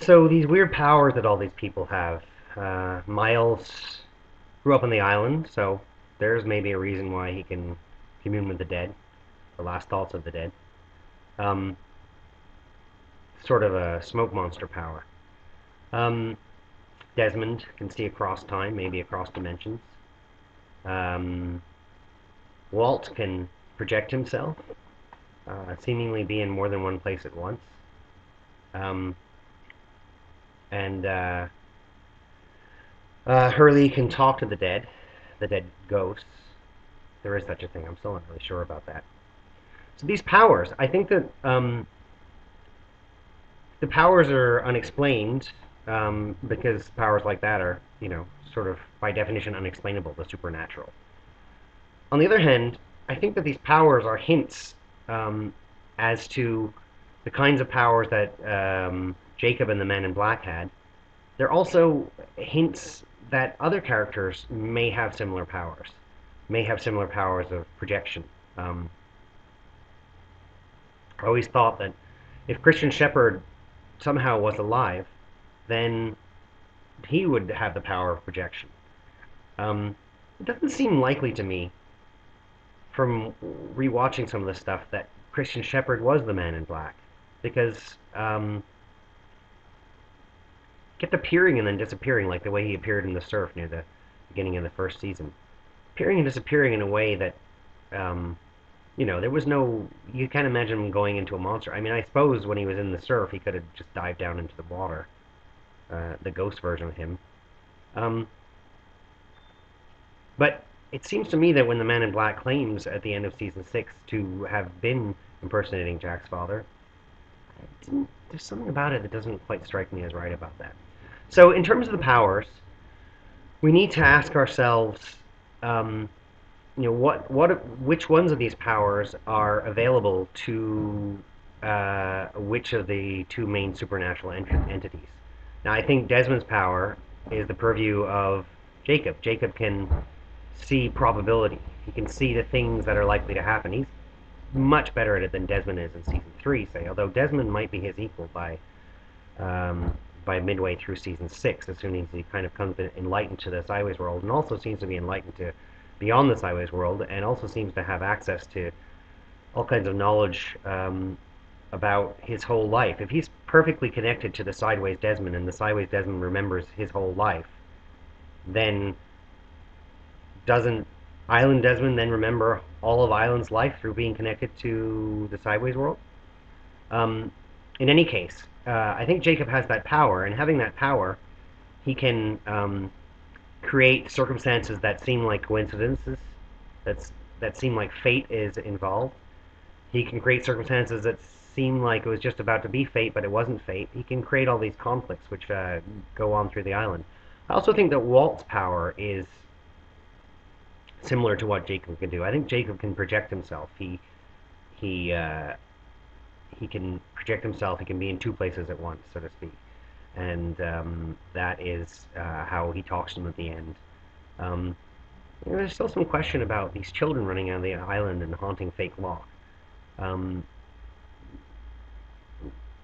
So these weird powers that all these people have. Miles grew up on the island, so there's maybe a reason why he can commune with the dead, the last thoughts of the dead. Um, Sort of a smoke monster power. Um, Desmond can see across time, maybe across dimensions. Um, Walt can project himself, seemingly be in more than one place at once. Um, and Hurley can talk to the dead ghosts. There is such a thing. I'm still not really sure about that. So these powers, I think that the powers are unexplained because powers like that are, sort of by definition unexplainable, the supernatural. On the other hand, I think that these powers are hints um, as to the kinds of powers that Jacob and the Men in Black had. They're also hints that other characters may have similar powers of projection. Um, I always thought that if Christian Shepherd somehow was alive, then he would have the power of projection. It doesn't seem likely to me from rewatching some of the stuff that Christian Shepherd was the Man in Black, because kept appearing and then disappearing, like the way he appeared in the surf near the beginning of the first season, appearing and disappearing in a way that um, there was no. You can't imagine him going into a monster. I mean, I suppose when he was in the surf, he could have just dived down into the water. The ghost version of him. Um, but it seems to me that when the Man in Black claims at the end of season 6 to have been impersonating Jack's father, there's something about it that doesn't quite strike me as right about that. So, in terms of the powers, we need to ask ourselves, um, which ones of these powers are available to which of the two main supernatural entities. Now, I think Desmond's power is the purview of Jacob. Jacob can see probability. He can see the things that are likely to happen. He's much better at it than Desmond is in season 3, say. Although Desmond might be his equal by midway through season 6, as soon as he kind of comes enlightened to the Sideways world, and also seems to be enlightened to beyond the Sideways world, and also seems to have access to all kinds of knowledge about his whole life. If he's perfectly connected to the Sideways Desmond, and the Sideways Desmond remembers his whole life, then doesn't Island Desmond then remember all of Island's life through being connected to the Sideways world? Um, in any case, I think Jacob has that power, and having that power, he can create circumstances that seem like coincidences, that's that seem like fate is involved. He can create circumstances that seem like it was just about to be fate, but it wasn't fate. He can create all these conflicts which go on through the island. I also think that Walt's power is similar to what Jacob can do. I think Jacob can project himself. He he can project himself. He can be in two places at once, so to speak, and that is how he talks to them at the end. Um, there's still some question about these children running on the island and haunting Fake Lock. Um,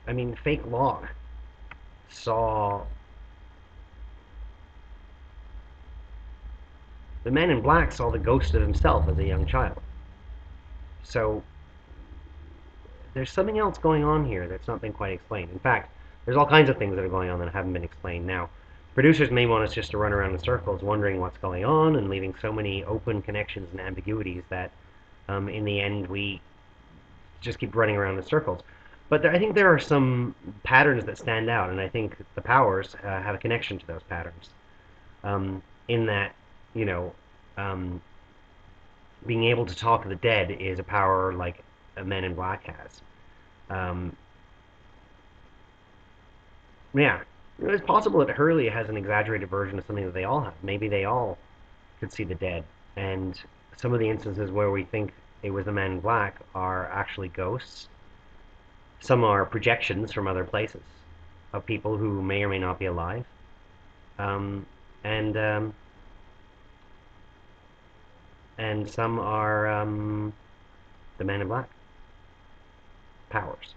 I mean, Fake Lock saw the Man in Black saw the ghost of himself as a young child. So there's something else going on here that's not been quite explained. In fact, there's all kinds of things that are going on that haven't been explained. Now, producers may want us just to run around in circles wondering what's going on and leaving so many open connections and ambiguities that in the end we just keep running around in circles. But I think there are some patterns that stand out, and I think the powers have a connection to those patterns. In that, you know, um, being able to talk to the dead is a power like a Men in Black has. Um, yeah, it's possible that Hurley has an exaggerated version of something that they all have. Maybe they all could see the dead, and some of the instances where we think it was the Man in Black are actually ghosts. Some are projections from other places of people who may or may not be alive, um, and and some are the Man in Black powers.